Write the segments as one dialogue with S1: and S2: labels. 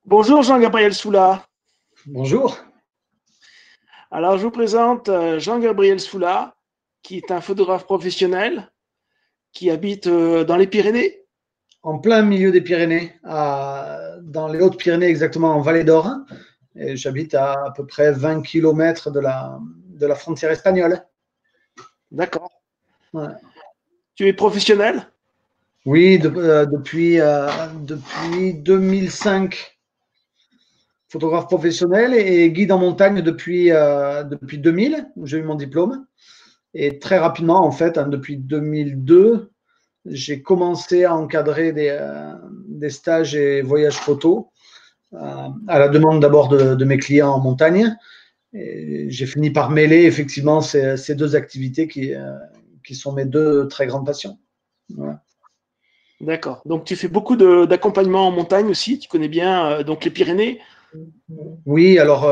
S1: Bonjour Jean-Gabriel Soula.
S2: Bonjour.
S1: Alors je vous présente Jean-Gabriel Soula, qui est un photographe professionnel qui habite dans les Pyrénées.
S2: En plein milieu des Pyrénées, dans les Hautes-Pyrénées, exactement en Vallée d'Or. Et j'habite à peu près 20 km de la frontière espagnole.
S1: D'accord.
S2: Ouais.
S1: Tu es professionnel?
S2: Oui, depuis 2005, photographe professionnel et guide en montagne depuis 2000, où j'ai eu mon diplôme. Et très rapidement, en fait, depuis 2002, j'ai commencé à encadrer des stages et voyages photo à la demande d'abord de mes clients en montagne. J'ai fini par mêler effectivement ces deux activités qui sont mes deux très grandes passions. Voilà.
S1: D'accord. Donc tu fais beaucoup d'accompagnement en montagne aussi. Tu connais bien donc les Pyrénées.
S2: Oui, alors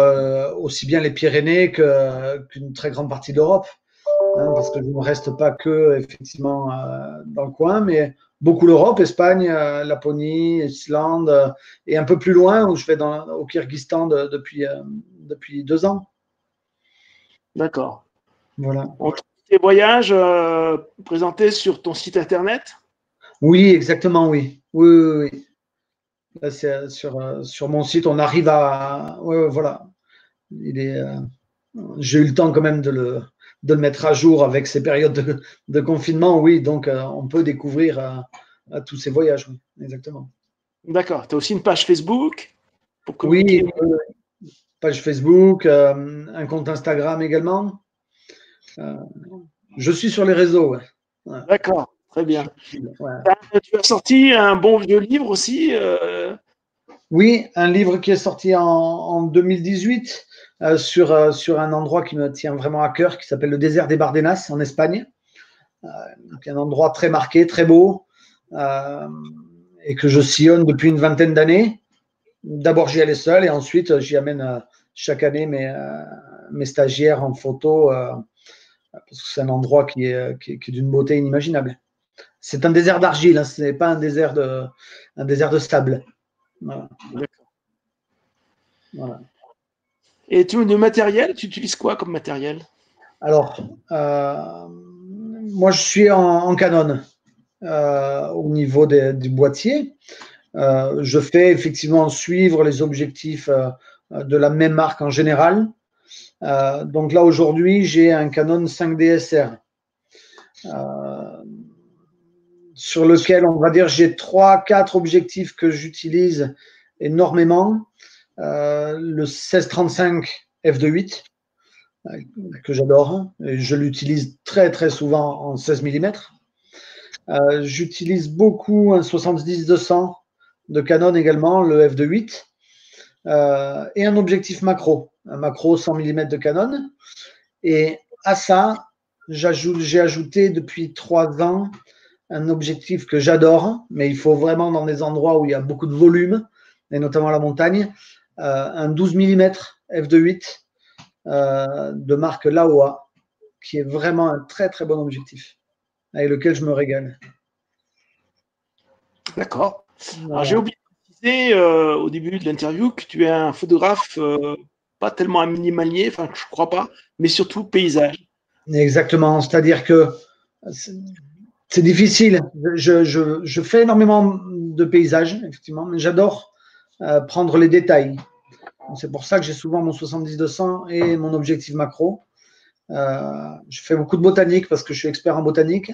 S2: aussi bien les Pyrénées qu'une très grande partie d'Europe, hein, parce que je ne reste pas que effectivement dans le coin, mais beaucoup l'Europe, Espagne, Laponie, Islande, et un peu plus loin où je vais au Kyrgyzstan depuis 2 ans.
S1: D'accord.
S2: Voilà.
S1: On trouve tes voyages présentés sur ton site internet.
S2: Oui, exactement, oui. Oui, oui, oui. Là, c'est sur mon site, on arrive à. Ouais, ouais, voilà. J'ai eu le temps quand même de le mettre à jour avec ces périodes de confinement, oui. Donc, on peut découvrir tous ces voyages, oui, exactement.
S1: D'accord. Tu as aussi une page Facebook pour
S2: Oui,
S1: communiquer.
S2: page Facebook, un compte Instagram également. Euh, je suis sur les réseaux, ouais. Ouais,
S1: D'accord. Très
S2: je
S1: bien.
S2: suis utile, ouais.
S1: Tu as sorti un bon vieux livre aussi.
S2: Oui, un livre qui est sorti en 2018 sur un endroit qui me tient vraiment à cœur, qui s'appelle le désert des Bardenas en Espagne. Donc un endroit très marqué, très beau, euh, et que je sillonne depuis une vingtaine d'années. D'abord, j'y allais seul et ensuite, j'y amène chaque année mes stagiaires en photo, parce que c'est un endroit qui est d'une beauté inimaginable. C'est un désert d'argile, hein, ce n'est pas un désert de sable. Voilà.
S1: D'accord.
S2: Voilà.
S1: Et le matériel, tu utilises quoi comme matériel?
S2: Alors, moi, je suis en Canon au niveau du boîtier. Je fais effectivement suivre les objectifs de la même marque en général. Donc là, aujourd'hui, j'ai un Canon 5D SR sur lequel, on va dire, j'ai 3-4 objectifs que j'utilise énormément. Le 16-35 f2.8 que j'adore. Et je l'utilise très très souvent en 16 mm. J'utilise beaucoup un 70-200 de Canon également, le f2.8, et un objectif macro, un macro 100 mm de Canon. Et à ça, j'ai ajouté depuis 3 ans un objectif que j'adore, mais il faut vraiment dans des endroits où il y a beaucoup de volume, et notamment la montagne, un 12 mm f2.8 de marque Laowa, qui est vraiment un très très bon objectif, avec lequel je me régale.
S1: D'accord. Alors j'ai
S2: Voilà.
S1: oublié de préciser au début de l'interview que tu es un photographe pas tellement animalier, enfin je crois pas, mais surtout paysage.
S2: Exactement, c'est-à-dire que c'est difficile. Je fais énormément de paysages, effectivement, mais j'adore prendre les détails. C'est pour ça que j'ai souvent mon 70-200 et mon objectif macro. Je fais beaucoup de botanique parce que je suis expert en botanique.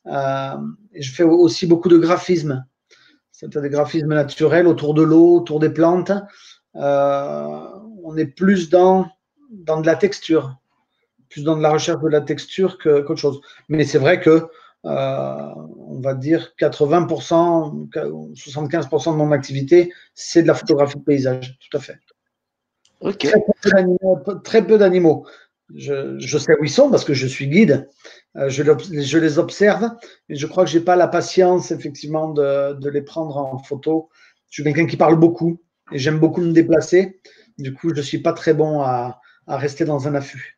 S2: Et je fais aussi beaucoup de graphisme. C'est des graphismes naturels autour de l'eau, autour des plantes. On est plus dans de la texture, plus dans de la recherche de la texture qu'autre chose. Mais c'est vrai que, on va dire 80%, 75% de mon activité, c'est de la photographie de paysage, tout à fait.
S1: Ok,
S2: Très peu d'animaux. Je sais où ils sont parce que je suis guide. Je les observe, mais je crois que je n'ai pas la patience, effectivement, de les prendre en photo. Je suis quelqu'un qui parle beaucoup et j'aime beaucoup me déplacer. Du coup, je ne suis pas très bon à rester dans un affût.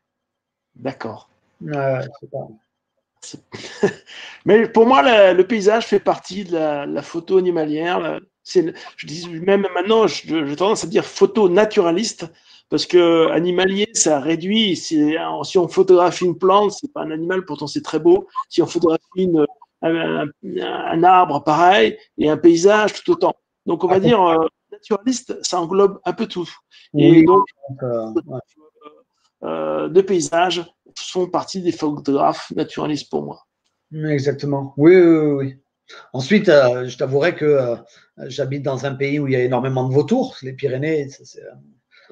S1: d'accord.
S2: C'est pas...
S1: Mais pour moi, le paysage fait partie de la photo animalière. Je dis même maintenant, j'ai tendance à dire photo naturaliste, parce que animalier, ça réduit. Si on photographie une plante, c'est pas un animal, pourtant c'est très beau. Si on photographie un arbre, pareil, et un paysage, tout autant. Donc on va dire naturaliste, ça englobe un peu tout. Et
S2: Oui,
S1: donc,
S2: ouais.
S1: de paysages font partie des photographes naturalistes pour moi.
S2: Exactement. Oui, oui, oui, oui. Ensuite, je t'avouerai que j'habite dans un pays où il y a énormément de vautours, les Pyrénées.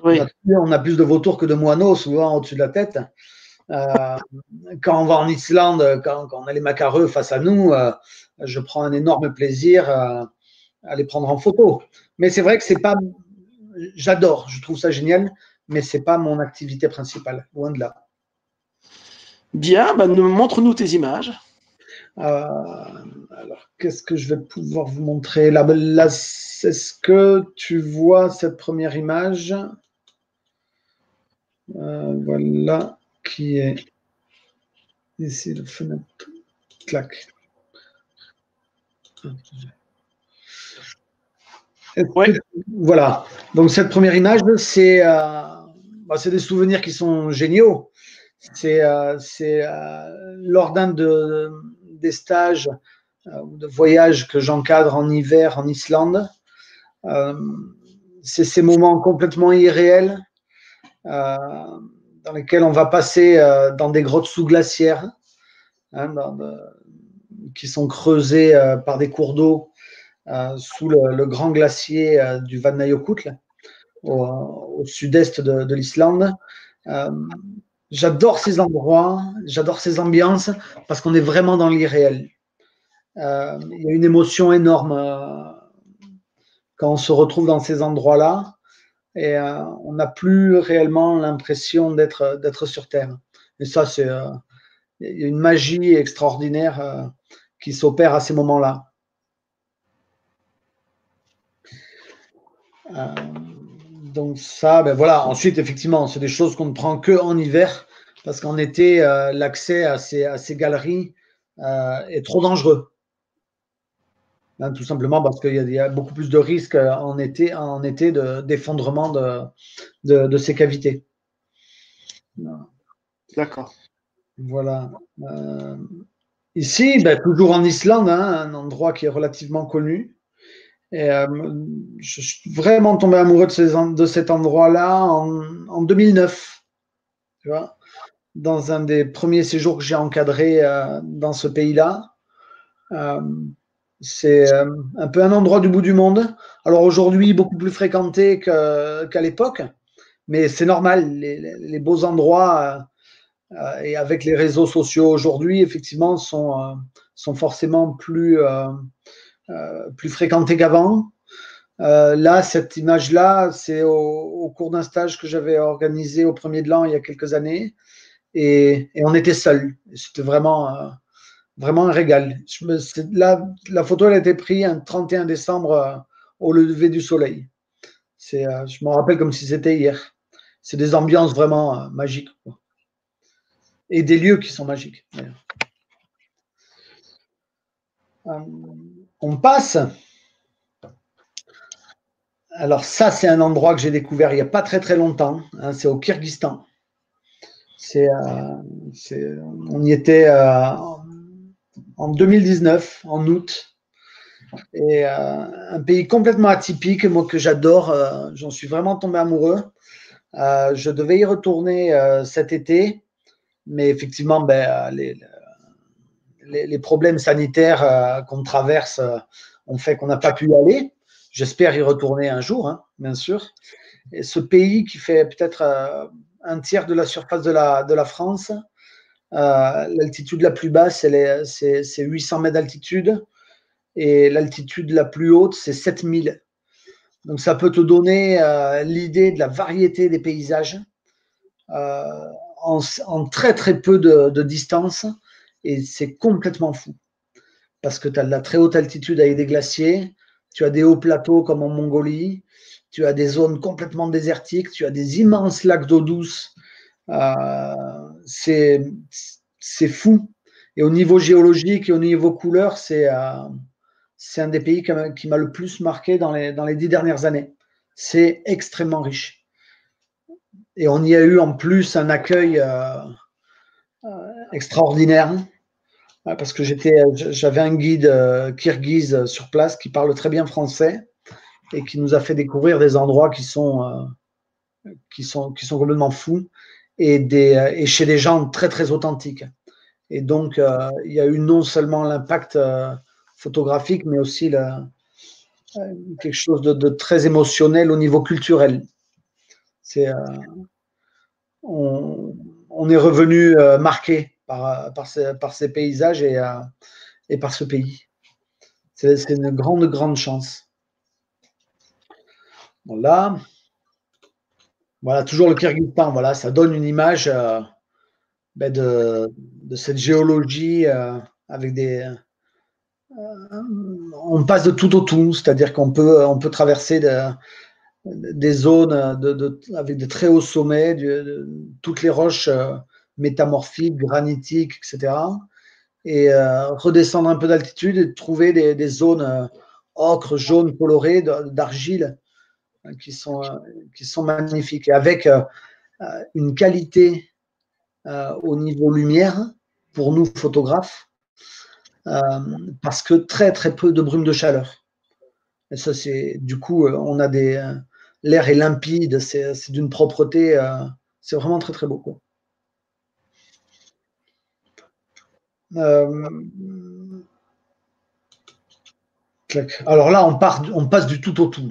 S1: Oui.
S2: On a plus de vautours que de moineaux souvent au-dessus de la tête. Euh, Quand on va en Islande, quand on a les macareux face à nous, je prends un énorme plaisir à les prendre en photo. Mais c'est vrai que c'est pas. J'adore, je trouve ça génial, mais c'est pas mon activité principale, loin de là.
S1: Bien, bah, montre-nous tes images.
S2: Alors, qu'est-ce que je vais pouvoir vous montrer là, est-ce que tu vois cette première image? Voilà, qui est ici, la fenêtre. Clac.
S1: Ouais.
S2: Voilà. Donc, cette première image, c'est des souvenirs qui sont géniaux. C'est lors d'un des stages ou de voyages que j'encadre en hiver en Islande. Euh, c'est ces moments complètement irréels euh, dans lesquels on va passer dans des grottes sous-glaciaires hein, qui sont creusées par des cours d'eau sous le grand glacier du Vatnajökull au sud-est de l'Islande. Euh, j'adore ces endroits, j'adore ces ambiances parce qu'on est vraiment dans l'irréel. Il y a une émotion énorme quand on se retrouve dans ces endroits-là et on n'a plus réellement l'impression d'être sur Terre. Et ça, il y a une magie extraordinaire qui s'opère à ces moments-là. Donc ça, ben voilà. Ensuite, effectivement, c'est des choses qu'on ne prend que en hiver parce qu'en été, l'accès à ces galeries est trop dangereux. Hein, tout simplement parce qu'il y a beaucoup plus de risques en été d'effondrement de ces cavités.
S1: D'accord.
S2: Voilà. Ici, ben, toujours en Islande, hein, un endroit qui est relativement connu. Et je suis vraiment tombé amoureux de cet endroit-là en 2009, tu vois, dans un des premiers séjours que j'ai encadré dans ce pays-là. Euh, c'est un peu un endroit du bout du monde. Alors aujourd'hui, beaucoup plus fréquenté qu'à l'époque, mais c'est normal. Les beaux endroits, et avec les réseaux sociaux aujourd'hui, effectivement, sont forcément plus fréquentés qu'avant. Là, cette image-là, c'est au cours d'un stage que j'avais organisé au premier de l'an il y a quelques années. Et on était seuls. C'était vraiment un régal. La photo, elle a été prise un 31 décembre au lever du soleil. Je me rappelle comme si c'était hier. C'est des ambiances vraiment magiques. Quoi. Et des lieux qui sont magiques. On passe. Alors ça, c'est un endroit que j'ai découvert il n'y a pas très très longtemps. Hein, c'est au Kyrgyzstan. On y était en 2019, en août. Et un pays complètement atypique, moi que j'adore. J'en suis vraiment tombé amoureux. Je devais y retourner cet été, mais effectivement, ben, les problèmes sanitaires qu'on traverse ont fait qu'on n'a pas pu y aller. J'espère y retourner un jour, hein, bien sûr. Et ce pays qui fait peut-être un tiers de la surface de la France, l'altitude la plus basse, c'est 800 mètres d'altitude et l'altitude la plus haute, c'est 7000. Donc ça peut te donner l'idée de la variété des paysages en très très peu de distance et c'est complètement fou parce que tu as de la très haute altitude avec des glaciers, tu as des hauts plateaux comme en Mongolie, tu as des zones complètement désertiques, tu as des immenses lacs d'eau douce. C'est fou. Et au niveau géologique et au niveau couleur, c'est un des pays qui m'a le plus marqué dans les 10 dernières années. C'est extrêmement riche. Et on y a eu en plus un accueil extraordinaire, parce que j'avais un guide kirghize sur place qui parle très bien français et qui nous a fait découvrir des endroits qui sont complètement fous et chez des gens très très authentiques. Et donc il y a eu non seulement l'impact photographique, mais aussi quelque chose de très émotionnel au niveau culturel. On est revenu marqué par ces paysages et par ce pays. C'est une grande, grande chance. Voilà. Voilà, toujours le Kyrgyzstan. Voilà, ça donne une image de cette géologie avec on passe de tout au tout, c'est-à-dire qu'on peut traverser des zones avec de très hauts sommets, toutes les roches métamorphiques, granitiques, etc. Et redescendre un peu d'altitude et trouver des zones ocre, jaune, colorées, d'argile qui sont magnifiques. Et avec une qualité au niveau lumière, pour nous photographes, parce que très très peu de brume de chaleur. Et ça, du coup, on a l'air est limpide, c'est d'une propreté, c'est vraiment très très beau, quoi. Alors là, on passe du tout au tout.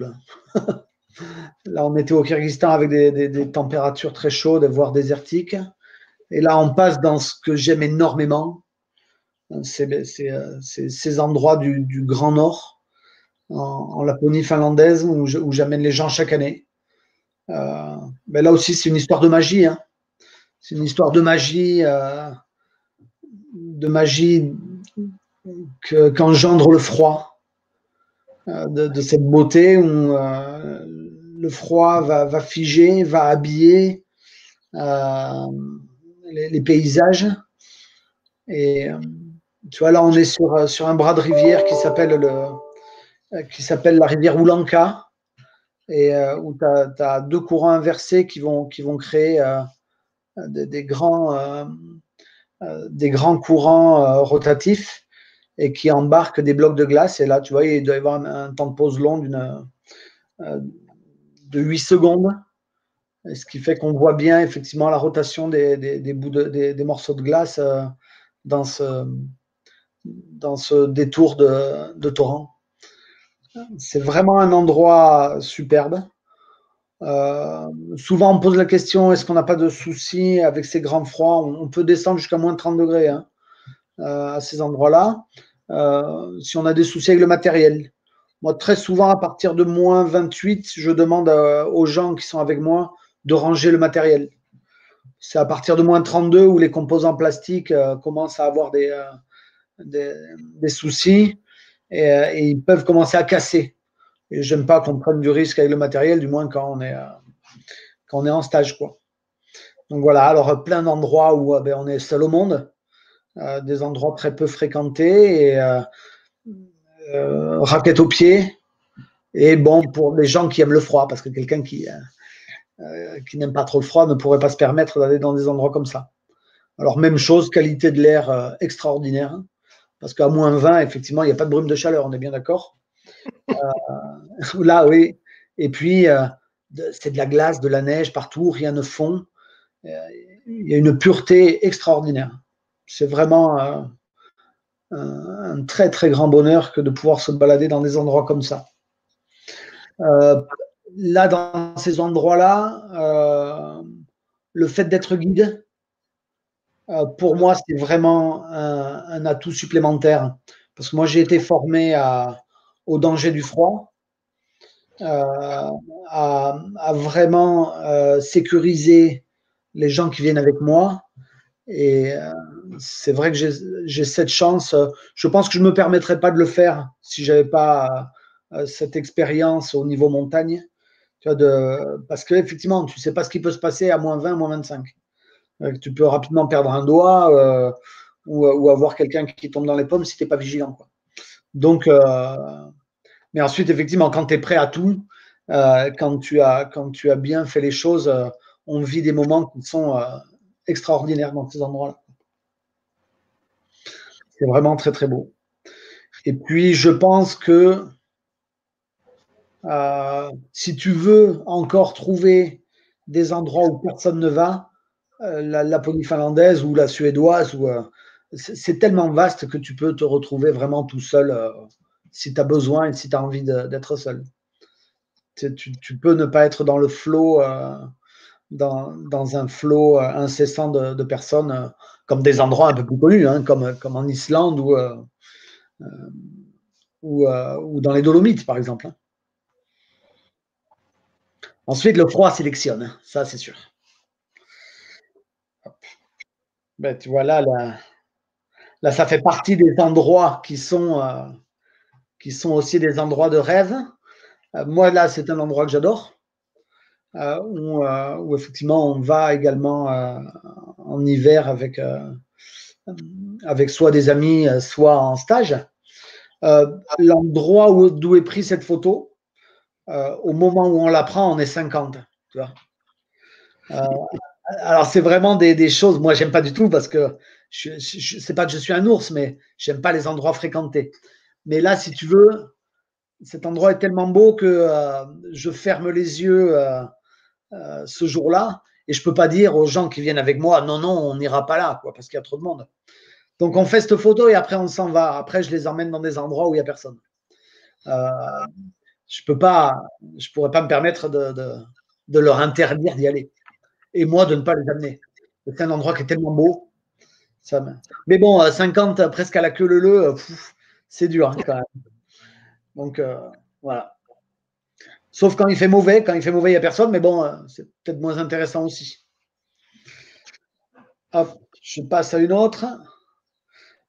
S2: Là, on était au Kyrgyzstan avec des températures très chaudes, voire désertiques. Et là, on passe dans ce que j'aime énormément. C'est ces endroits du Grand Nord, en Laponie finlandaise, où j'amène les gens chaque année. Mais là aussi, c'est une histoire de magie. Hein. C'est une histoire de magie qu'engendre le froid, de cette beauté où le froid va figer, va habiller les paysages. Et tu vois, là, on est sur un bras de rivière qui s'appelle la rivière Oulanka, et où tu as deux courants inversés qui vont créer des grands courants rotatifs et qui embarquent des blocs de glace. Et là, tu vois, il doit y avoir un temps de pause long de 8 secondes, ce qui fait qu'on voit bien effectivement la rotation des morceaux de glace dans ce détour de torrent. C'est vraiment un endroit superbe. Souvent, on pose la question, est-ce qu'on n'a pas de soucis avec ces grands froids? On peut descendre jusqu'à moins 30 degrés hein, à ces endroits-là, si on a des soucis avec le matériel. Moi, très souvent, à partir de moins 28, je demande aux gens qui sont avec moi de ranger le matériel. C'est à partir de moins 32 où les composants plastiques commencent à avoir des soucis et ils peuvent commencer à casser. Et j'aime pas qu'on prenne du risque avec le matériel, du moins quand on est en stage, quoi. Donc voilà, alors plein d'endroits où on est seul au monde, des endroits très peu fréquentés et raquettes aux pieds. Et bon, pour les gens qui aiment le froid, parce que quelqu'un qui n'aime pas trop le froid ne pourrait pas se permettre d'aller dans des endroits comme ça. Alors même chose, qualité de l'air extraordinaire, hein, parce qu'à moins 20, effectivement, il n'y a pas de brume de chaleur, on est bien d'accord. Là, oui. Et puis, c'est de la glace, de la neige partout, rien ne fond. Il y a une pureté extraordinaire. C'est vraiment un très, très grand bonheur que de pouvoir se balader dans des endroits comme ça. Là, dans ces endroits-là, le fait d'être guide, pour moi, c'est vraiment un atout supplémentaire. Parce que moi, j'ai été formé au danger du froid, à vraiment sécuriser les gens qui viennent avec moi. Et c'est vrai que j'ai cette chance. Je pense que je ne me permettrais pas de le faire si je n'avais pas cette expérience au niveau montagne. Tu vois, parce qu'effectivement, tu ne sais pas ce qui peut se passer à moins 20, moins 25. Tu peux rapidement perdre un doigt. ou avoir quelqu'un qui tombe dans les pommes si tu n'es pas vigilant, quoi. Donc, mais ensuite, effectivement, quand tu es prêt à tout, quand tu as bien fait les choses, on vit des moments qui sont extraordinaires dans ces endroits-là. C'est vraiment très, très beau. Et puis, je pense que si tu veux encore trouver des endroits où personne ne va, la Laponie finlandaise ou la suédoise, c'est tellement vaste que tu peux te retrouver vraiment tout seul si tu as besoin et si tu as envie d'être seul. Tu peux ne pas être dans le flot, dans un flot incessant de personnes, comme des endroits un peu plus connus, hein, comme en Islande ou dans les Dolomites, par exemple. Ensuite, le froid sélectionne, ça c'est sûr. Ben, tu vois là, ça fait partie des endroits qui sont aussi des endroits de rêve. Moi, là, c'est un endroit que j'adore, où effectivement on va également en hiver avec soit des amis, soit en stage. L'endroit d'où est prise cette photo, au moment où on la prend, on est 50. Tu vois. Alors, c'est vraiment des choses, moi, j'aime pas du tout parce que c'est pas que je suis un ours, mais j'aime pas les endroits fréquentés. Mais là, si tu veux, cet endroit est tellement beau que je ferme les yeux ce jour-là et je peux pas dire aux gens qui viennent avec moi, non, on n'ira pas là, quoi, parce qu'il y a trop de monde. Donc, on fait cette photo et après, on s'en va. Après, je les emmène dans des endroits où il n'y a personne. Je pourrais pas me permettre de leur interdire d'y aller. Et moi, de ne pas les amener. C'est un endroit qui est tellement beau. Mais bon, 50 presque à la queue leu, c'est dur, hein, quand même. Donc, voilà. Sauf quand il fait mauvais. Quand il fait mauvais, il n'y a personne. Mais bon, c'est peut-être moins intéressant aussi. Hop, je passe à une autre.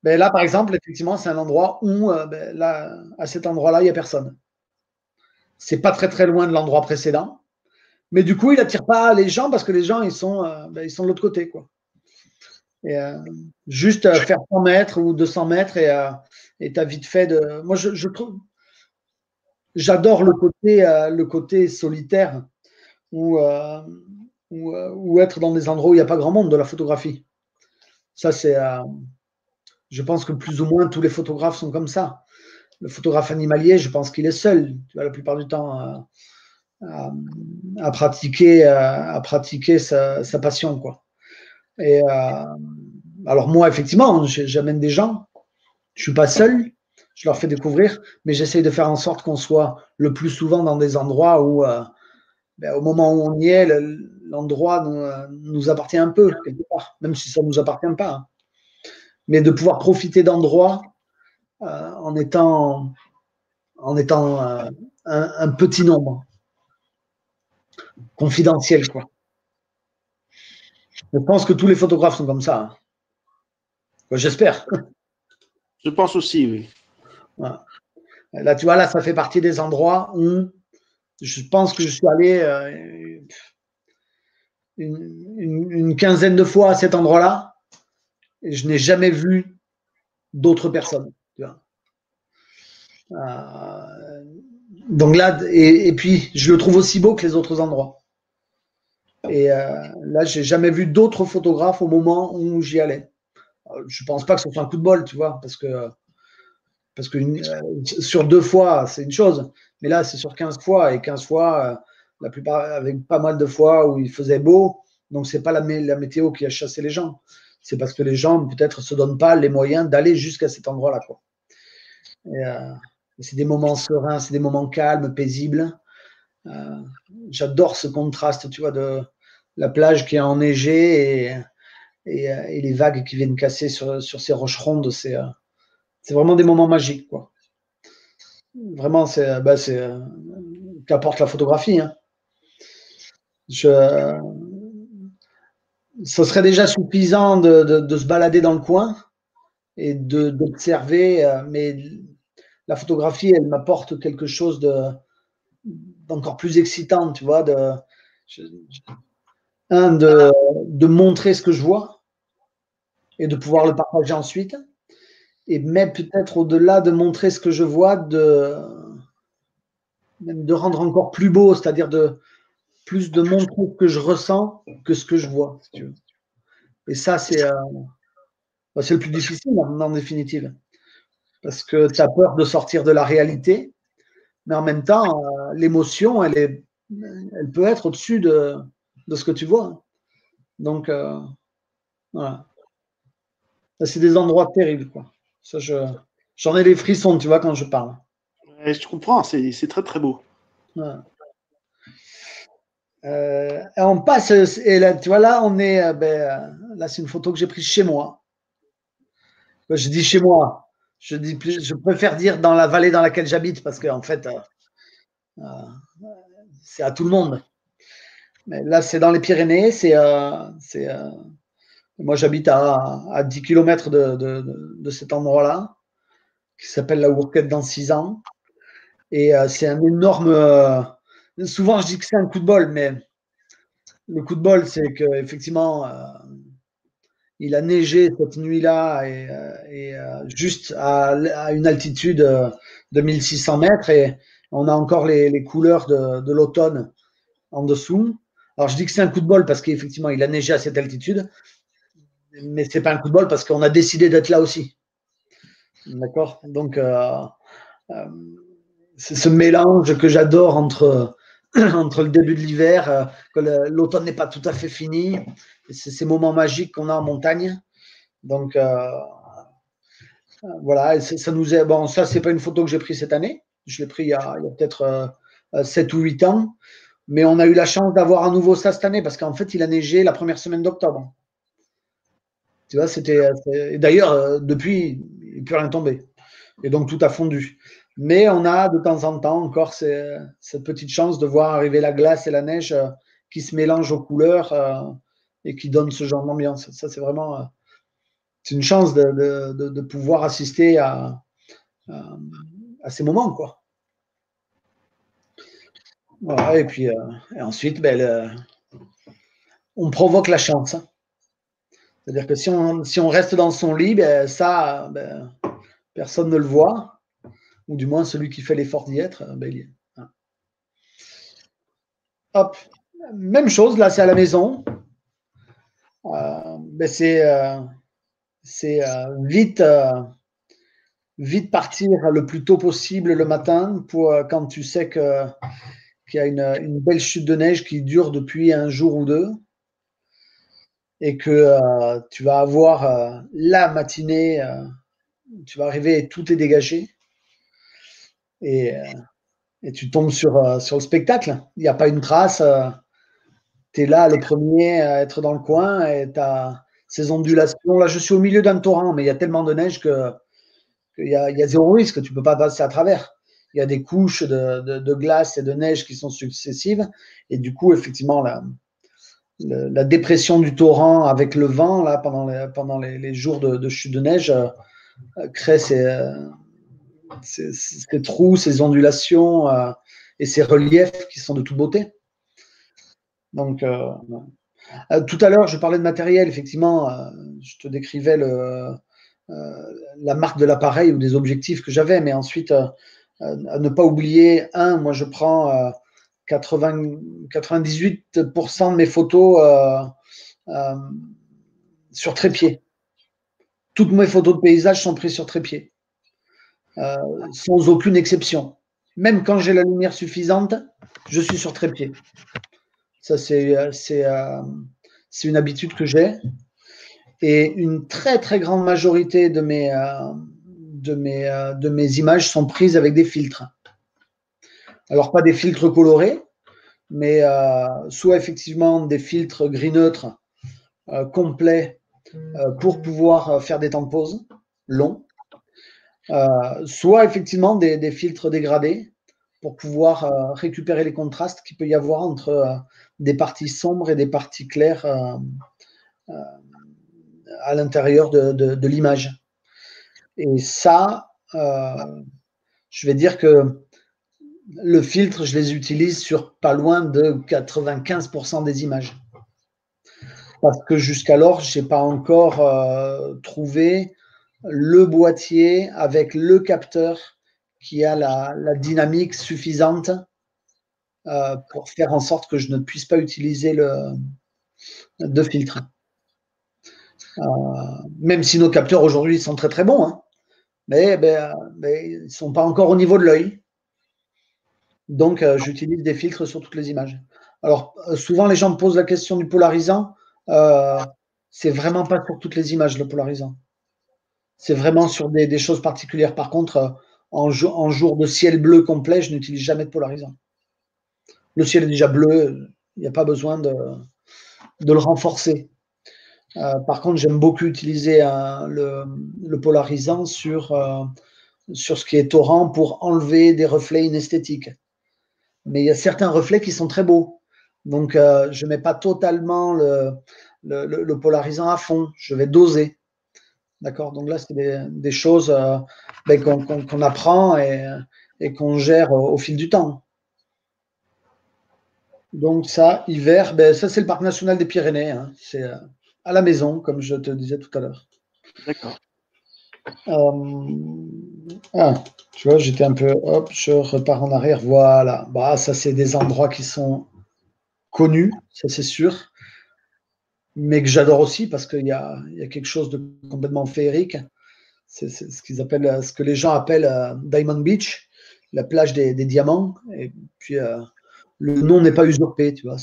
S2: Ben là, par exemple, effectivement, c'est un endroit où, là, à cet endroit-là, il n'y a personne. C'est pas très, très loin de l'endroit précédent. Mais du coup, il n'attire pas les gens parce que les gens, ils sont de l'autre côté, quoi. Et, juste faire 100 mètres ou 200 mètres et tu as vite fait de. Moi, je trouve. J'adore le côté solitaire ou être dans des endroits où il n'y a pas grand monde de la photographie. Ça, c'est. Je pense que plus ou moins tous les photographes sont comme ça. Le photographe animalier, je pense qu'il est seul, tu vois, la plupart du temps, à pratiquer sa passion, quoi. Et alors moi, effectivement, j'amène des gens. Je suis pas seul. Je leur fais découvrir, mais j'essaye de faire en sorte qu'on soit le plus souvent dans des endroits où, au moment où on y est, l'endroit nous appartient un peu, quelque part, même si ça ne nous appartient pas. Hein. Mais de pouvoir profiter d'endroits en étant un petit nombre, confidentiel, quoi. Je pense que tous les photographes sont comme ça. Hein. J'espère.
S1: Je pense aussi, oui.
S2: Voilà. Là, tu vois, là, ça fait partie des endroits où je pense que je suis allé une quinzaine de fois à cet endroit-là et je n'ai jamais vu d'autres personnes. Tu vois. Donc là, et puis, je le trouve aussi beau que les autres endroits. Et là, j'ai jamais vu d'autres photographes au moment où j'y allais. Je pense pas que ce soit un coup de bol, tu vois, parce que sur 2 fois, c'est une chose. Mais là, c'est sur 15 fois. Et 15 fois, la plupart, avec pas mal de fois où il faisait beau. Donc, c'est pas la météo qui a chassé les gens. C'est parce que les gens, peut-être, se donnent pas les moyens d'aller jusqu'à cet endroit-là. Quoi. Et, c'est des moments sereins, c'est des moments calmes, paisibles. J'adore ce contraste, tu vois, de la plage qui est enneigée et les vagues qui viennent casser sur ces roches rondes. C'est vraiment des moments magiques, quoi. Vraiment, c'est qu'apporte la photographie. Hein. Ce serait déjà suffisant de se balader dans le coin et d'observer, mais la photographie, elle m'apporte quelque chose d'encore plus excitant, tu vois, de montrer ce que je vois et de pouvoir le partager ensuite. Et même peut-être au-delà de montrer ce que je vois, de rendre encore plus beau, c'est-à-dire plus de montrer ce que je ressens que ce que je vois, si tu veux. Et ça, c'est le plus difficile en définitive, parce que tu as peur de sortir de la réalité, mais en même temps, l'émotion, elle peut être au-dessus de ce que tu vois. Donc, voilà. C'est des endroits terribles, quoi. Ça, j'en ai les frissons, tu vois, quand je parle.
S1: Ouais, je comprends, c'est très très beau.
S2: Voilà. Et on passe, et là, tu vois, là, on est, là, c'est une photo que j'ai prise chez moi. Je dis chez moi. Je préfère dire dans la vallée dans laquelle j'habite parce qu'en fait, euh, c'est à tout le monde. Mais là, c'est dans les Pyrénées. Moi, j'habite à 10 km de cet endroit-là, qui s'appelle la Hourquette dans 6 ans. Et c'est un énorme. Souvent, je dis que c'est un coup de bol, mais le coup de bol, c'est qu'effectivement, il a neigé cette nuit-là et juste à une altitude de 1600 mètres et on a encore les couleurs de l'automne en dessous. Alors je dis que c'est un coup de bol parce qu'effectivement il a neigé à cette altitude, mais c'est pas un coup de bol parce qu'on a décidé d'être là aussi. D'accord. Donc euh, c'est ce mélange que j'adore entre entre le début de l'hiver, que l'automne n'est pas tout à fait fini, c'est ces moments magiques qu'on a en montagne. Donc voilà, et ça nous est. Bon, ça, c'est pas une photo que j'ai prise cette année. Je l'ai pris il y a peut-être 7 ou 8 ans. Mais on a eu la chance d'avoir à nouveau ça cette année parce qu'en fait, il a neigé la première semaine d'octobre. Tu vois, et d'ailleurs, depuis, il n'est plus rien tombé. Et donc, tout a fondu. Mais on a de temps en temps encore cette petite chance de voir arriver la glace et la neige qui se mélangent aux couleurs et qui donnent ce genre d'ambiance. Ça, c'est vraiment. C'est une chance de pouvoir assister à ces moments, quoi. Voilà, et puis et ensuite, on provoque la chance. Hein. C'est-à-dire que si on reste dans son lit, ça, personne ne le voit, ou du moins celui qui fait l'effort d'y être, il y est. Hein. Hop, même chose, là, c'est à la maison. C'est vite partir le plus tôt possible le matin pour quand tu sais qu'il y a une belle chute de neige qui dure depuis un jour ou deux et que tu vas avoir la matinée, tu vas arriver et tout est dégagé et, euh, et tu tombes sur le spectacle. Il n'y a pas une trace, tu es là le premier à être dans le coin et tu as ces ondulations. Là, je suis au milieu d'un torrent, mais il y a tellement de neige qu'il y a zéro risque, tu ne peux pas passer à travers. Il y a des couches de glace et de neige qui sont successives et du coup, effectivement, la dépression du torrent avec le vent là, pendant les jours de chute de neige crée ces trous, ces ondulations et ces reliefs qui sont de toute beauté. Donc, tout à l'heure, je parlais de matériel. Effectivement, je te décrivais la marque de l'appareil ou des objectifs que j'avais, mais ensuite, à ne pas oublier, moi, je prends 98% de mes photos sur trépied. Toutes mes photos de paysage sont prises sur trépied, sans aucune exception. Même quand j'ai la lumière suffisante, je suis sur trépied. Ça, c'est une habitude que j'ai. Et une très, très grande majorité de mes images sont prises avec des filtres. Alors, pas des filtres colorés, mais soit effectivement des filtres gris neutre complets pour pouvoir faire des temps de pause longs, soit effectivement des filtres dégradés pour pouvoir récupérer les contrastes qu'il peut y avoir entre des parties sombres et des parties claires à l'intérieur de l'image. Et ça, je vais dire que le filtre, je les utilise sur pas loin de 95% des images. parce que jusqu'alors, je n'ai pas encore trouvé le boîtier avec le capteur qui a la dynamique suffisante pour faire en sorte que je ne puisse pas utiliser de filtre. Même si nos capteurs aujourd'hui sont très très bons, hein, mais ils ne sont pas encore au niveau de l'œil. Donc, j'utilise des filtres sur toutes les images. Alors, souvent, les gens me posent la question du polarisant. C'est vraiment pas sur toutes les images, le polarisant. C'est vraiment sur des choses particulières. Par contre, en jour de ciel bleu complet, je n'utilise jamais de polarisant. Le ciel est déjà bleu, il n'y a pas besoin de le renforcer. Par contre, j'aime beaucoup utiliser le polarisant sur ce qui est torrent pour enlever des reflets inesthétiques. Mais il y a certains reflets qui sont très beaux. Donc, je ne mets pas totalement le polarisant à fond. Je vais doser. D'accord? Donc là, c'est des choses qu'on apprend et qu'on gère au fil du temps. Donc ça, hiver, ça c'est le parc national des Pyrénées. Hein. C'est à la maison, comme je te disais tout à l'heure.
S1: D'accord.
S2: Tu vois, j'étais un peu, hop, je repars en arrière, voilà. Bah, ça, c'est des endroits qui sont connus, ça c'est sûr, mais que j'adore aussi parce qu'il y a quelque chose de complètement féerique. C'est ce que les gens appellent Diamond Beach, la plage des diamants. Et puis, le nom n'est pas usurpé, tu vois.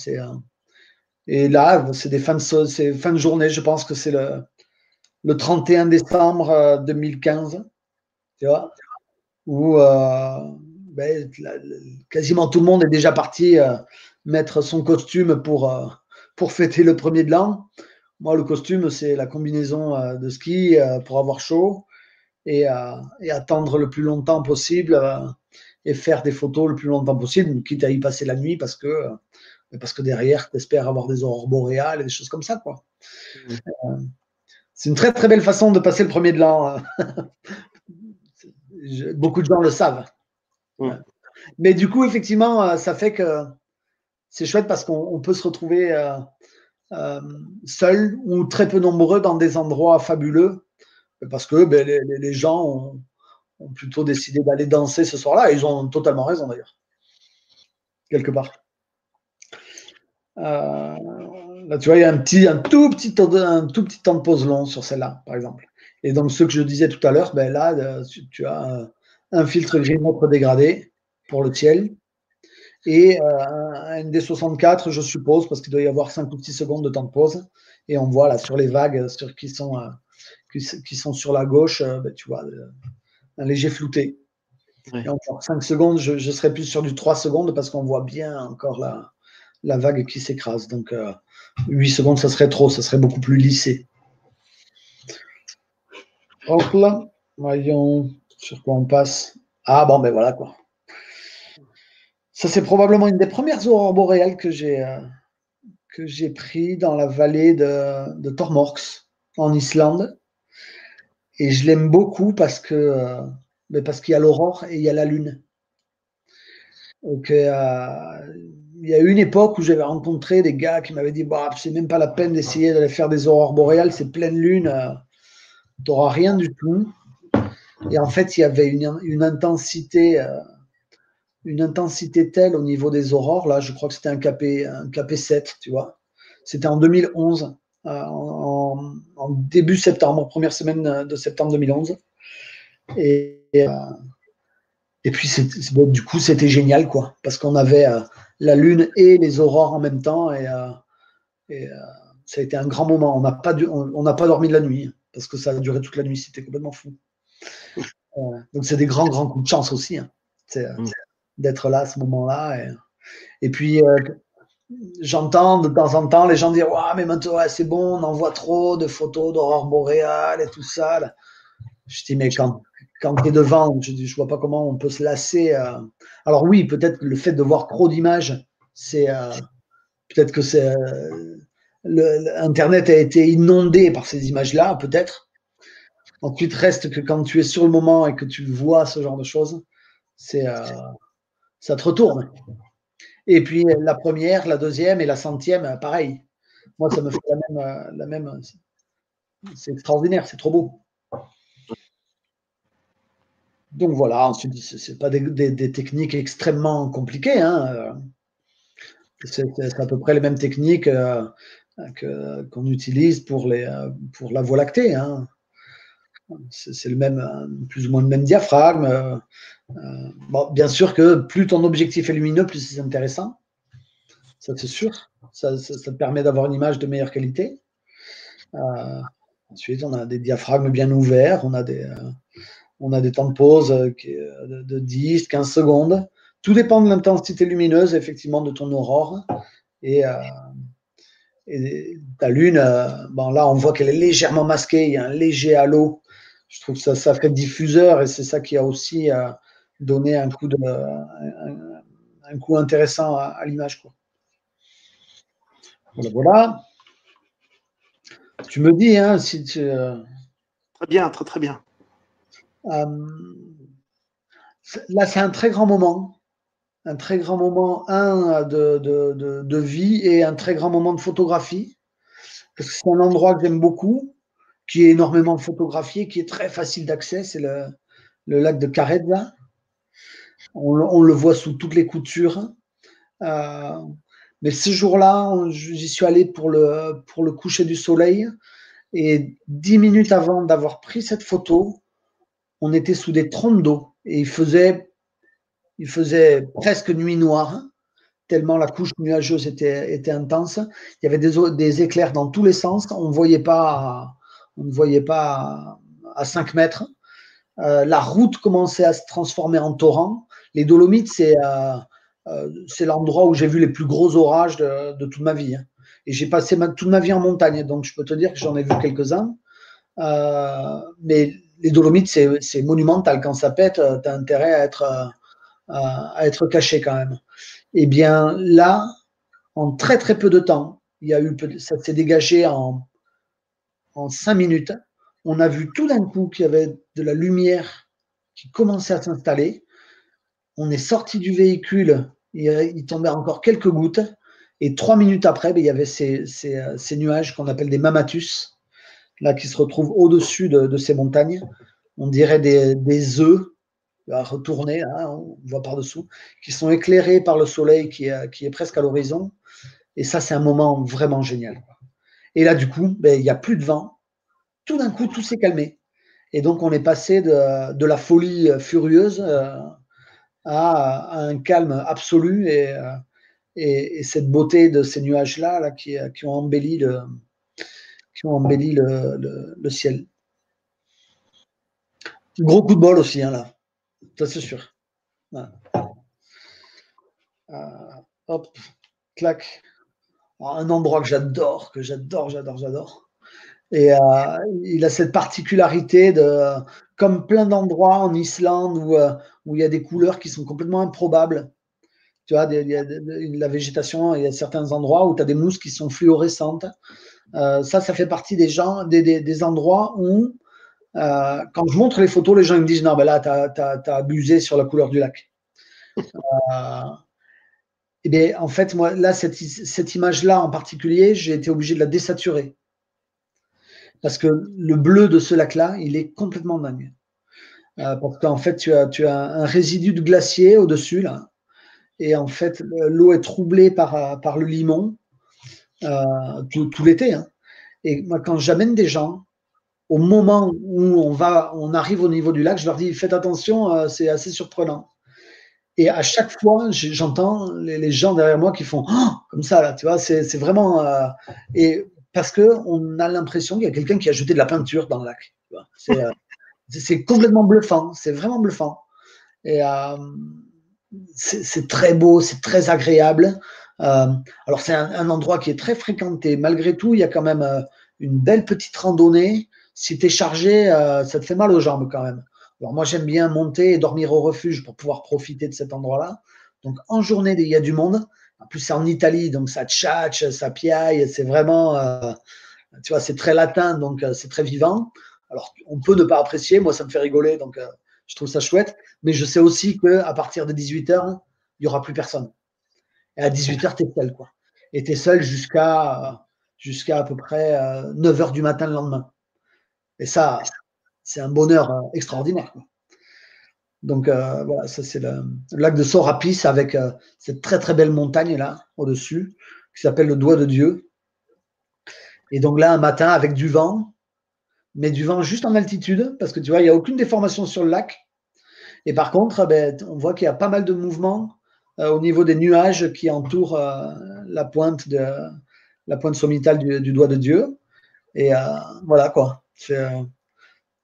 S2: Et là, c'est des fins de journée, je pense que c'est le 31 décembre 2015, tu vois, où quasiment tout le monde est déjà parti mettre son costume pour fêter le premier de l'an. Moi, le costume, c'est la combinaison de ski pour avoir chaud et attendre le plus longtemps possible et faire des photos le plus longtemps possible, quitte à y passer la nuit parce que derrière, tu espères avoir des aurores boréales et des choses comme ça, quoi. C'est une très très belle façon de passer le premier de l'an. Beaucoup de gens le savent. Mais du coup, effectivement, ça fait que c'est chouette parce qu'on peut se retrouver seul ou très peu nombreux dans des endroits fabuleux parce que les gens ont plutôt décidé d'aller danser ce soir-là et ils ont totalement raison d'ailleurs, quelque part. Là, tu vois, il y a un tout petit temps de pause long sur celle-là, par exemple. Et donc, ce que je disais tout à l'heure, là, tu as un filtre grimètre dégradé pour le ciel et un ND64, je suppose, parce qu'il doit y avoir 5 ou 6 secondes de temps de pause. Et on voit là sur les vagues qui sont sur la gauche, tu vois, un léger flouté. Ouais. Et encore 5 secondes, je serais plus sur du 3 secondes parce qu'on voit bien encore la vague qui s'écrase. Donc, 8 secondes, ça serait trop, ça serait beaucoup plus lissé. Hop là, voyons sur quoi on passe. Ah bon, voilà quoi. Ça, c'est probablement une des premières aurores boréales que j'ai pris dans la vallée de Tormorks, en Islande. Et je l'aime beaucoup parce qu'il y a l'aurore et il y a la lune. Donc, il y a eu une époque où j'avais rencontré des gars qui m'avaient dit bah, c'est même pas la peine d'essayer d'aller faire des aurores boréales, c'est pleine lune, tu n'auras rien du tout. Et en fait, il y avait une intensité telle au niveau des aurores, là, je crois que c'était un KP7, tu vois. C'était en 2011, en début septembre, première semaine de septembre 2011. Et puis, du coup, c'était génial, quoi, parce qu'on avait la lune et les aurores en même temps, et ça a été un grand moment. On n'a pas dormi de la nuit, parce que ça a duré toute la nuit, c'était complètement fou. Donc, c'est des grands coups de chance aussi, hein, d'être là à ce moment-là. Et puis, j'entends de temps en temps les gens dire ouais, mais maintenant, ouais, c'est bon, on en voit trop de photos d'aurore boréale et tout ça. Là. Je dis, mais quand tu es devant, je vois pas comment on peut se lasser. Alors oui, peut-être que le fait de voir trop d'images, c'est peut-être que Internet a été inondé par ces images-là, peut-être. Ensuite, reste que quand tu es sur le moment et que tu vois ce genre de choses, ça te retourne. Et puis la première, la deuxième et la centième, pareil. Moi, ça me fait la même. C'est extraordinaire, c'est trop beau. Donc voilà, ensuite, ce n'est pas des techniques extrêmement compliquées. Hein. C'est à peu près les mêmes techniques qu'on utilise pour la Voie lactée. Hein. C'est le même, plus ou moins le même diaphragme. Bon, bien sûr que plus ton objectif est lumineux, plus c'est intéressant. Ça, c'est sûr. Ça te permet d'avoir une image de meilleure qualité. Ensuite, on a des diaphragmes bien ouverts. On a des temps de pause de 10, 15 secondes. Tout dépend de l'intensité lumineuse, effectivement, de ton aurore. Et ta lune, bon, là, on voit qu'elle est légèrement masquée. Il y a un léger halo. Je trouve que ça fait diffuseur et c'est ça qui a aussi donné un coup intéressant à l'image. Voilà. Tu me dis, hein, si tu.
S1: Très bien, très très bien.
S2: Là, c'est un très grand moment. Un très grand moment, de vie et un très grand moment de photographie. Parce que c'est un endroit que j'aime beaucoup, qui est énormément photographié, qui est très facile d'accès. C'est le lac de Carrezza. On le voit sous toutes les coutures. Mais ce jour-là, j'y suis allé pour le coucher du soleil. Et 10 minutes avant d'avoir pris cette photo, on était sous des trompes d'eau. Et il faisait presque nuit noire, tellement la couche nuageuse était intense. Il y avait des éclairs dans tous les sens. On ne voyait pas à 5 mètres. La route commençait à se transformer en torrent. Les Dolomites, c'est l'endroit où j'ai vu les plus gros orages de toute ma vie. Et j'ai passé toute ma vie en montagne, donc je peux te dire que j'en ai vu quelques-uns. Mais les Dolomites, c'est monumental. Quand ça pète, tu as intérêt à être caché quand même. Eh bien, là, en très très peu de temps, ça s'est dégagé en 5 minutes. On a vu tout d'un coup qu'il y avait de la lumière qui commençait à s'installer. On est sorti du véhicule, il tombait encore quelques gouttes. Et 3 minutes après, il y avait ces nuages qu'on appelle des mammatus, là, qui se retrouvent au-dessus de ces montagnes. On dirait des œufs à retourner, hein, on voit par-dessous, qui sont éclairés par le soleil qui est presque à l'horizon. Et ça, c'est un moment vraiment génial. Et là, du coup, il n'y a plus de vent. Tout d'un coup, tout s'est calmé. Et donc, on est passé de la folie furieuse à un calme absolu et cette beauté de ces nuages-là là, qui ont embelli le ciel. Gros coup de bol aussi, hein, là. Ça, c'est sûr. Voilà. Hop, clac. Alors, un endroit que j'adore. Et il a cette particularité comme plein d'endroits en Islande où il y a des couleurs qui sont complètement improbables. Tu vois, il y a la végétation, il y a certains endroits où tu as des mousses qui sont fluorescentes. Ça fait partie des endroits où, quand je montre les photos, les gens me disent non, là, tu as abusé sur la couleur du lac. Et bien, en fait, moi, là, cette image-là en particulier, j'ai été obligé de la désaturer. Parce que le bleu de ce lac-là, il est complètement dingue. Parce qu'en fait, tu as un résidu de glacier au-dessus, là. Et en fait, l'eau est troublée par le limon tout l'été. Hein. Et moi, quand j'amène des gens, au moment où on arrive au niveau du lac, je leur dis faites attention, c'est assez surprenant. Et à chaque fois, j'entends les gens derrière moi qui font oh comme ça là, tu vois, c'est vraiment et parce que on a l'impression qu'il y a quelqu'un qui a jeté de la peinture dans le lac. C'est complètement bluffant, c'est vraiment bluffant. Et c'est très beau, c'est très agréable. Alors c'est un endroit qui est très fréquenté. Malgré tout, il y a quand même une belle petite randonnée. Si tu es chargé, ça te fait mal aux jambes quand même. Alors moi, j'aime bien monter et dormir au refuge pour pouvoir profiter de cet endroit-là. Donc en journée, il y a du monde. En plus, c'est en Italie, donc ça tchatche, ça piaille. C'est vraiment, tu vois, c'est très latin, donc c'est très vivant. Alors on peut ne pas apprécier. Moi, ça me fait rigoler, donc je trouve ça chouette. Mais je sais aussi qu'à partir de 18h, il n'y aura plus personne. Et à 18h, tu es seul, quoi. Et tu es seul jusqu'à jusqu'à à peu près 9 heures du matin le lendemain. Et ça, c'est un bonheur extraordinaire, quoi. Donc voilà, ça c'est le lac de Sorapis avec cette très très belle montagne là au-dessus qui s'appelle le Doigt de Dieu. Et donc là, un matin avec du vent, mais du vent juste en altitude, parce que tu vois, il n'y a aucune déformation sur le lac. Et par contre, ben, on voit qu'il y a pas mal de mouvements au niveau des nuages qui entourent la pointe sommitale du Doigt de Dieu. Et voilà quoi, c'est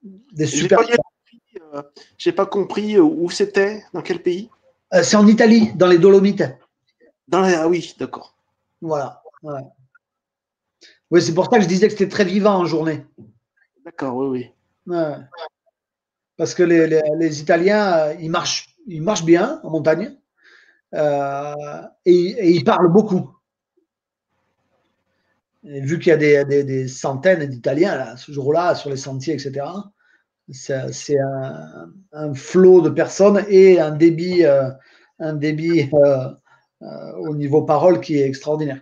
S2: des
S1: J'ai
S2: super.
S1: pas bien compris, j'ai pas compris où c'était, dans quel pays?
S2: C'est en Italie, dans les Dolomites.
S1: Ah oui, d'accord.
S2: Voilà. Ouais. Oui, c'est pour ça que je disais que c'était très vivant en journée.
S1: D'accord, oui, oui.
S2: Ouais. Parce que les Italiens, ils marchent bien en montagne et ils parlent beaucoup. Et vu qu'il y a des centaines d'Italiens là, ce jour-là sur les sentiers, etc., c'est un flot de personnes et un débit au niveau parole qui est extraordinaire.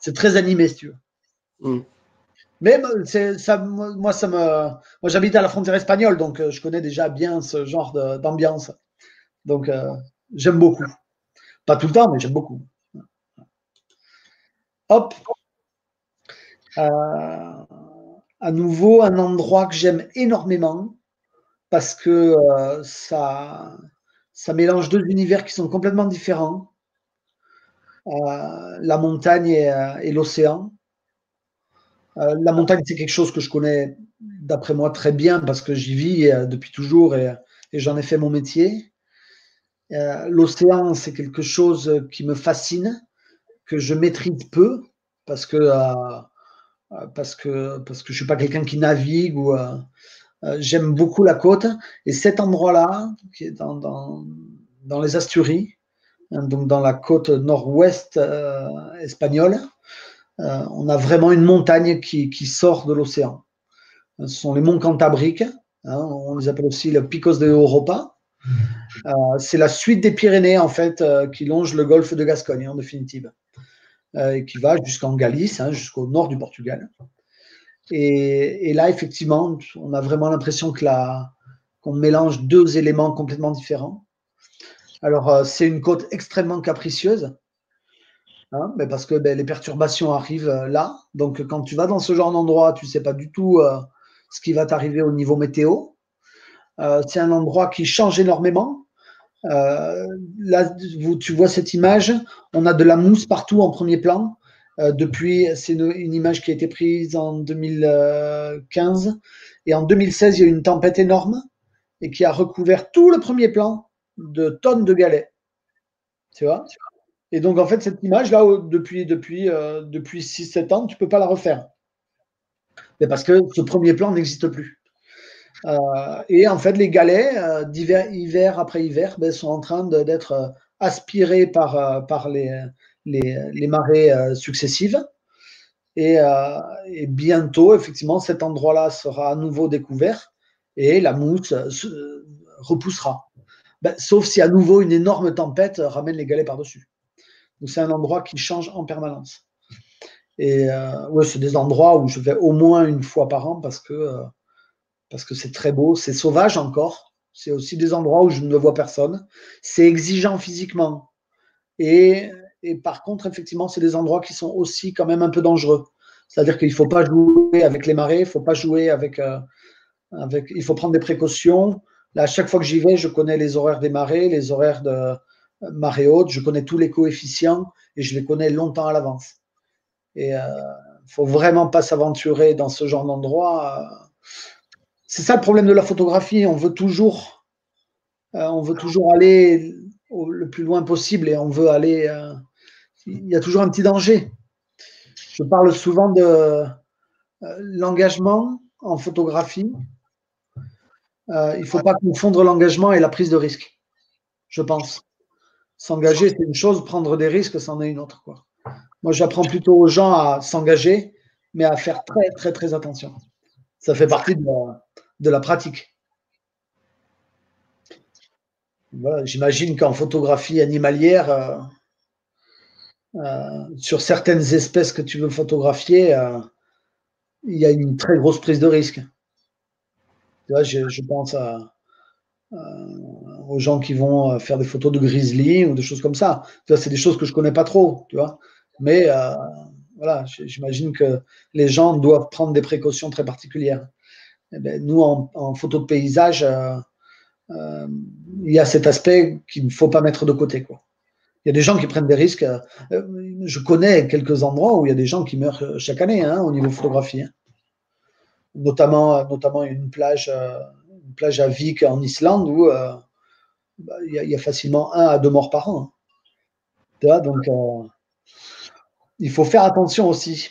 S2: C'est très animé, si tu veux.
S1: Mm.
S2: Mais ça, moi, j'habite à la frontière espagnole, donc je connais déjà bien ce genre d'ambiance. Donc, j'aime beaucoup. Pas tout le temps, mais j'aime beaucoup. Hop. À nouveau, un endroit que j'aime énormément parce que ça mélange deux univers qui sont complètement différents. La montagne et l'océan. La montagne, c'est quelque chose que je connais, d'après moi, très bien parce que j'y vis depuis toujours et j'en ai fait mon métier. L'océan, c'est quelque chose qui me fascine, que je maîtrise peu parce que je suis pas quelqu'un qui navigue ou j'aime beaucoup la côte et cet endroit-là qui est dans les Asturies, hein, donc dans la côte nord-ouest espagnole, on a vraiment une montagne qui sort de l'océan. Ce sont les monts Cantabriques, hein, on les appelle aussi le Picos de Europa. C'est la suite des Pyrénées en fait qui longe le golfe de Gascogne en définitive. Et qui va jusqu'en Galice, hein, jusqu'au nord du Portugal. Et là, effectivement, on a vraiment l'impression qu'on mélange deux éléments complètement différents. Alors, c'est une côte extrêmement capricieuse, hein, mais parce que les perturbations arrivent là. Donc, quand tu vas dans ce genre d'endroit, tu ne sais pas du tout ce qui va t'arriver au niveau météo. C'est un endroit qui change énormément. Là, tu vois cette image, on a de la mousse partout en premier plan. C'est une image qui a été prise en 2015. Et en 2016, il y a eu une tempête énorme et qui a recouvert tout le premier plan de tonnes de galets. Tu vois? Et donc, en fait, cette image-là, depuis 6-7 ans, tu ne peux pas la refaire. Mais parce que ce premier plan n'existe plus. Et en fait, les galets, hiver après hiver, sont en train d'être aspirés par les marées successives. Et bientôt, effectivement, cet endroit-là sera à nouveau découvert et la mousse repoussera. Sauf si à nouveau une énorme tempête ramène les galets par-dessus. Donc c'est un endroit qui change en permanence. Et ouais, c'est des endroits où je vais au moins une fois par an parce que c'est très beau, c'est sauvage encore. C'est aussi des endroits où je ne vois personne. C'est exigeant physiquement. Et, et par contre, effectivement, c'est des endroits qui sont aussi quand même un peu dangereux. C'est-à-dire qu'il ne faut pas jouer avec les marées, il ne faut pas jouer il faut prendre des précautions. Là, à chaque fois que j'y vais, je connais les horaires des marées, les horaires de marée haute, je connais tous les coefficients et je les connais longtemps à l'avance. Et il ne faut vraiment pas s'aventurer dans ce genre d'endroit. C'est ça le problème de la photographie. On veut toujours aller le plus loin possible et on veut aller. Il y a toujours un petit danger. Je parle souvent de l'engagement en photographie. Il ne faut pas confondre l'engagement et la prise de risque, je pense. S'engager, c'est une chose, prendre des risques, c'en est une autre, quoi. Moi, j'apprends plutôt aux gens à s'engager, mais à faire très, très, très attention. Ça fait partie de la pratique. Voilà, j'imagine qu'en photographie animalière, sur certaines espèces que tu veux photographier, il y a une très grosse prise de risque. Tu vois, je pense aux gens qui vont faire des photos de grizzly ou des choses comme ça. Tu vois, c'est des choses que je connais pas trop, tu vois. Mais voilà, j'imagine que les gens doivent prendre des précautions très particulières. Eh ben, nous, en photo de paysage, euh, il y a cet aspect qu'il ne faut pas mettre de côté, quoi. Il y a des gens qui prennent des risques. Je connais quelques endroits où il y a des gens qui meurent chaque année, hein, au niveau photographie, hein. Notamment une plage à Vik en Islande où il y a facilement 1 à 2 morts par an, hein. Tu vois, donc il faut faire attention aussi.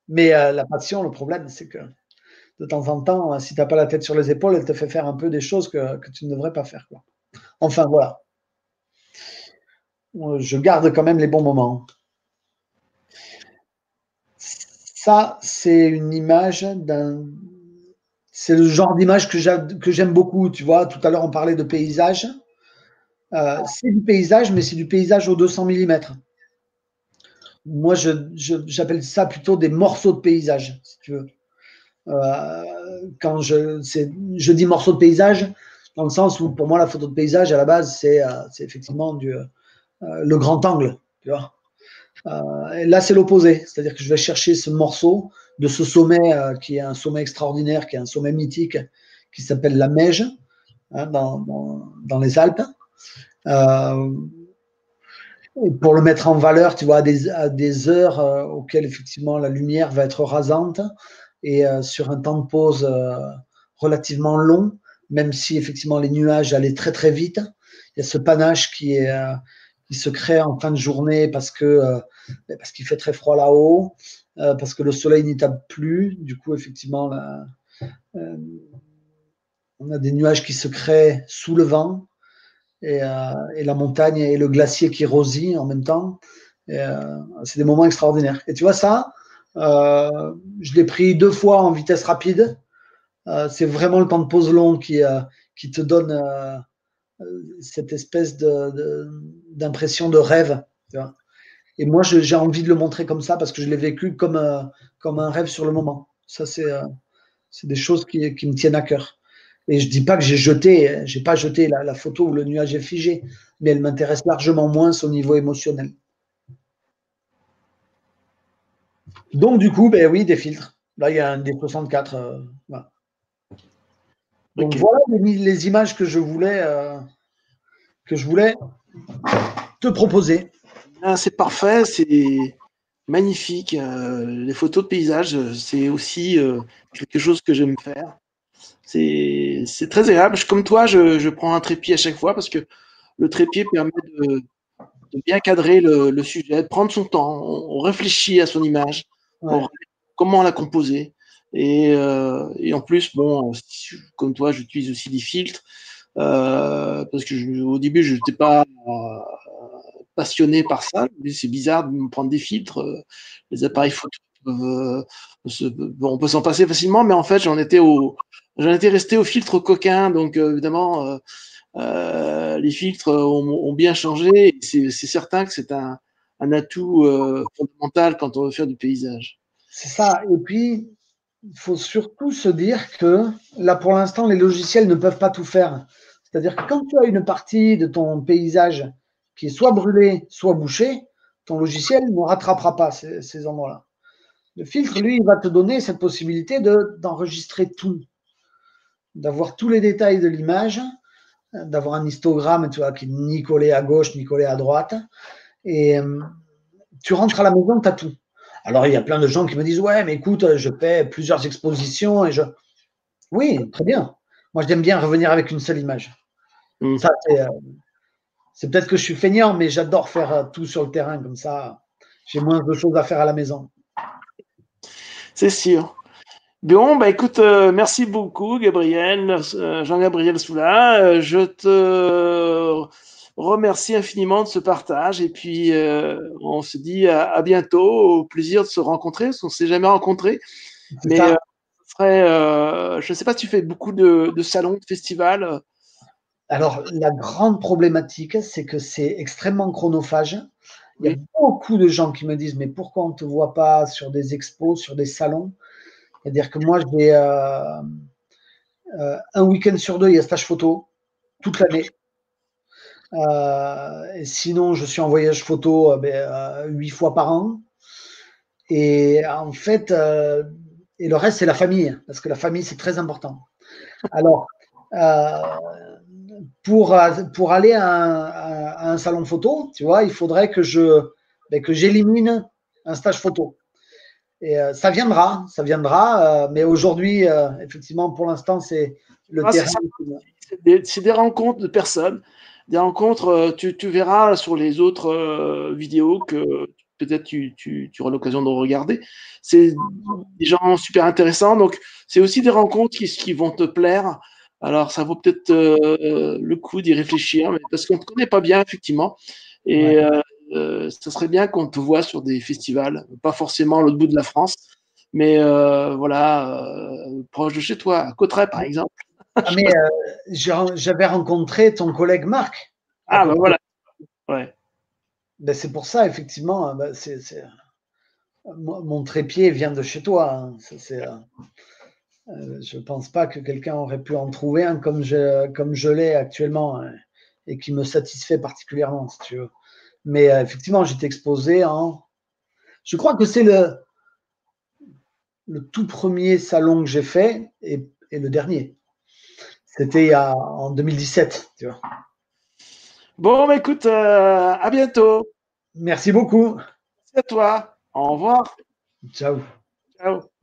S2: Mais la passion, le problème, c'est que de temps en temps, si tu n'as pas la tête sur les épaules, elle te fait faire un peu des choses que tu ne devrais pas faire, quoi. Enfin, voilà. Je garde quand même les bons moments. Ça, c'est une image d'un. C'est le genre d'image que j'aime beaucoup. Tu vois, tout à l'heure, on parlait de paysage. C'est du paysage, mais c'est du paysage au 200 mm. Moi, j'appelle ça plutôt des morceaux de paysage, si tu veux. Quand je dis morceaux de paysage, dans le sens où, pour moi, la photo de paysage, à la base, c'est effectivement le grand angle. Tu vois. Et là, c'est l'opposé. C'est-à-dire que je vais chercher ce morceau de ce sommet qui est un sommet extraordinaire, qui est un sommet mythique, qui s'appelle la Meige, hein, dans les Alpes. Pour le mettre en valeur, tu vois, à des heures auxquelles effectivement la lumière va être rasante et sur un temps de pause relativement long, même si effectivement les nuages allaient très très vite. Il y a ce panache qui se crée en fin de journée parce qu'il fait très froid là-haut, parce que le soleil n'y tape plus. Du coup, effectivement, là, on a des nuages qui se créent sous le vent et la montagne et le glacier qui rosille en même temps. C'est des moments extraordinaires. Et tu vois ça, je l'ai pris 2 fois en vitesse rapide. C'est vraiment le temps de pause long qui te donne cette espèce d'impression de rêve. Tu vois. Et moi, j'ai envie de le montrer comme ça parce que je l'ai vécu comme un rêve sur le moment. Ça, c'est des choses qui me tiennent à cœur. Et je dis pas que j'ai pas jeté la photo où le nuage est figé, mais elle m'intéresse largement moins au niveau émotionnel. Donc du coup, ben oui, des filtres. Là, il y a un D64. Voilà. Donc
S1: Ok.
S2: voilà les images que je voulais te proposer.
S1: Ah, c'est parfait, c'est magnifique. Les photos de paysage, c'est aussi quelque chose que j'aime faire. C'est très agréable. Comme toi, je prends un trépied à chaque fois parce que le trépied permet de bien cadrer le sujet, de prendre son temps. On réfléchit à son image,
S2: Ouais.
S1: comment la composer. Et en plus, bon, comme toi, j'utilise aussi des filtres parce que au début, je n'étais pas passionné par ça. C'est bizarre de me prendre des filtres. Les appareils photo on peut s'en passer facilement, mais en fait, j'en étais resté au filtre coquin. Donc, évidemment, les filtres ont bien changé. C'est certain que c'est un atout fondamental quand on veut faire du paysage.
S2: C'est ça. Et puis, il faut surtout se dire que là, pour l'instant, les logiciels ne peuvent pas tout faire. C'est-à-dire que quand tu as une partie de ton paysage qui est soit brûlée, soit bouchée, ton logiciel ne rattrapera pas ces endroits-là. Le filtre, lui, il va te donner cette possibilité d'enregistrer tout, d'avoir tous les détails de l'image, d'avoir un histogramme, tu vois, qui n'est ni collé à gauche, ni collé à droite. Et tu rentres à la maison, tu as tout. Alors, il y a plein de gens qui me disent, ouais, mais écoute, je fais plusieurs expositions et je. Oui, très bien. Moi, j'aime bien revenir avec une seule image.
S1: Mm.
S2: Ça, c'est peut-être que je suis feignant, mais j'adore faire tout sur le terrain comme ça. J'ai moins de choses à faire à la maison.
S1: C'est sûr. Bon, bah écoute, merci beaucoup, Gabriel, Jean-Gabriel Soula. Je te remercie infiniment de ce partage et puis on se dit à bientôt. Au plaisir de se rencontrer, parce qu'on ne s'est jamais rencontrés.
S2: C'est
S1: Mais
S2: ça.
S1: je ne sais pas si tu fais beaucoup de salons, de festivals.
S2: Alors, la grande problématique, c'est que c'est extrêmement chronophage Il y a
S1: Oui.
S2: beaucoup de gens qui me disent, mais pourquoi on ne te voit pas sur des expos, sur des salons? C'est-à-dire que moi, j'ai un week-end sur deux, il y a stage photo, toute l'année. Et sinon, je suis en voyage photo 8 fois par an. Et en fait, et le reste, c'est la famille, parce que la famille, c'est très important. Alors, euh, pour aller à un salon photo, tu vois, il faudrait que que j'élimine un stage photo. Et ça viendra, mais aujourd'hui, effectivement, pour l'instant, c'est le
S1: Ah, c'est
S2: terrain.
S1: ça. C'est des rencontres de personnes, des rencontres. Tu verras sur les autres vidéos que peut-être tu auras l'occasion de regarder. C'est des gens super intéressants. Donc, c'est aussi des rencontres qui vont te plaire. Alors, ça vaut peut-être le coup d'y réfléchir, mais parce qu'on ne te connaît pas bien, effectivement.
S2: Ouais.
S1: Et ça serait bien qu'on te voit sur des festivals, pas forcément à l'autre bout de la France, mais voilà, proche de chez toi, à Cauterets, par exemple.
S2: Ah, mais j'avais rencontré ton collègue Marc à
S1: Ah, ben
S2: côté.
S1: voilà. Ouais.
S2: Ben, c'est pour ça, effectivement, mon trépied vient de chez toi, hein. Je ne pense pas que quelqu'un aurait pu en trouver un comme je l'ai actuellement, hein, et qui me satisfait particulièrement, si tu veux. Mais effectivement, j'étais exposé en. Je crois que c'est le tout premier salon que j'ai fait et le dernier. C'était en 2017, tu vois.
S1: Bon, bah, écoute, à bientôt.
S2: Merci beaucoup.
S1: C'est à toi. Au revoir.
S2: Ciao.
S1: Ciao.